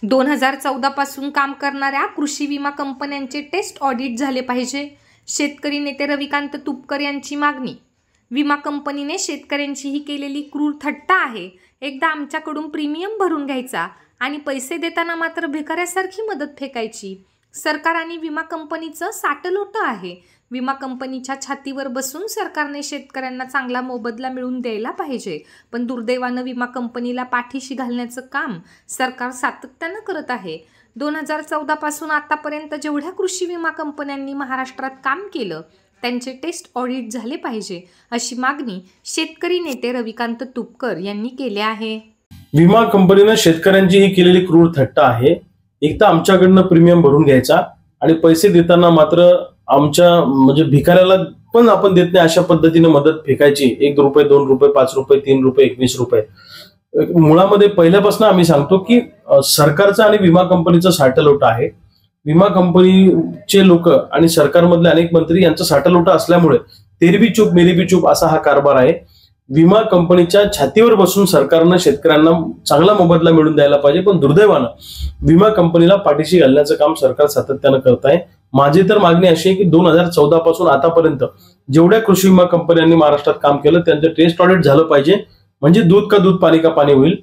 2014 पासून काम करणाऱ्या कृषी विमा कंपन्यांचे टेस्ट ऑडिट झाले पाहिजे. शेतकरी नेते रविकांत तुपकर यांची मागणी. विमा कंपनीने शेतकऱ्यांची ही केलेली क्रूर थट्टा आहे. एकदा आमच्याकडून प्रीमियम भरून घ्यायचा आणि पैसे देताना मात्र भिकाऱ्यासारखी मदत फेकायची. सरकार आणि विमा कंपनीचं साटलोटं आहे. विमा कंपनीच्या छातीवर बसून सरकारने शेतकऱ्यांना चांगला मोबदला मिळवून द्यायला पाहिजे, पण दुर्दैवानं विमा कंपनीला पाठीशी घालण्याचं काम सरकार सातत्यानं करत आहे. 2014 पासून आतापर्यंत जेवढ्या कृषी विमा कंपन्यांनी महाराष्ट्रात काम केलं त्यांचे टेस्ट ऑडिट झाले पाहिजे, अशी मागणी शेतकरी नेते रविकांत तुपकर यांनी केली आहे. विमा कंपनीनं शेतकऱ्यांची ही केलेली क्रूर थट्टा आहे. एकदा आमच्याकडनं प्रीमियम भरून घ्यायचा आणि पैसे देताना मात्र आमच्या म्हणजे भिकाऱ्याला पण आपण देत नाही अशा पद्धतीने मदत फेकायची. 1 रुपये, 2 रुपये, 5 रुपये, 3 रुपये, 21 रुपये. मुळामध्ये पहिल्यापासून आम्ही सांगतो की सरकारचा आणि विमा कंपनीचा साटलोटा आहे. विमा कंपनीचे लोक आणि सरकारमधले अनेक मंत्री यांचा साटलोटा असल्यामुळे तेरी भी चूप मेरी भी चूप असा हा कारभार आहे. विमा कंपनीच्या छातीवर बसून सरकारनं शेतकऱ्यांना चांगला मोबदला मिळवून द्यायला पाहिजे, पण दुर्दैवानं विमा कंपनीला पाठीशी घालण्याचं काम सरकार सातत्यानं करत आहे. माझी तर मागणी अशी आहे की 2014 पासून आतापर्यंत जेवढ्या कृषी विमा कंपन्यांनी महाराष्ट्रात काम केलं त्यांचं टेस्ट ऑडिट झालं पाहिजे, म्हणजे दूध का दूध पाणी का पाणी होईल.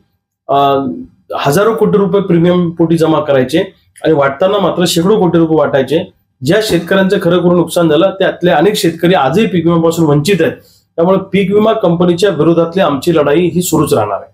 हजारो कोटी रुपये प्रीमियम पोटी जमा करायचे आणि वाटताना मात्र शेकडो कोटी रुपये वाटायचे. ज्या शेतकऱ्यांचं खरं करून नुकसान झालं त्यातले अनेक शेतकरी आजही पीक विम्यापासून वंचित आहेत. त्यामुळे पीक विमा कंपनीच्या विरोधातली आमची लढाई ही सुरूच राहणार आहे.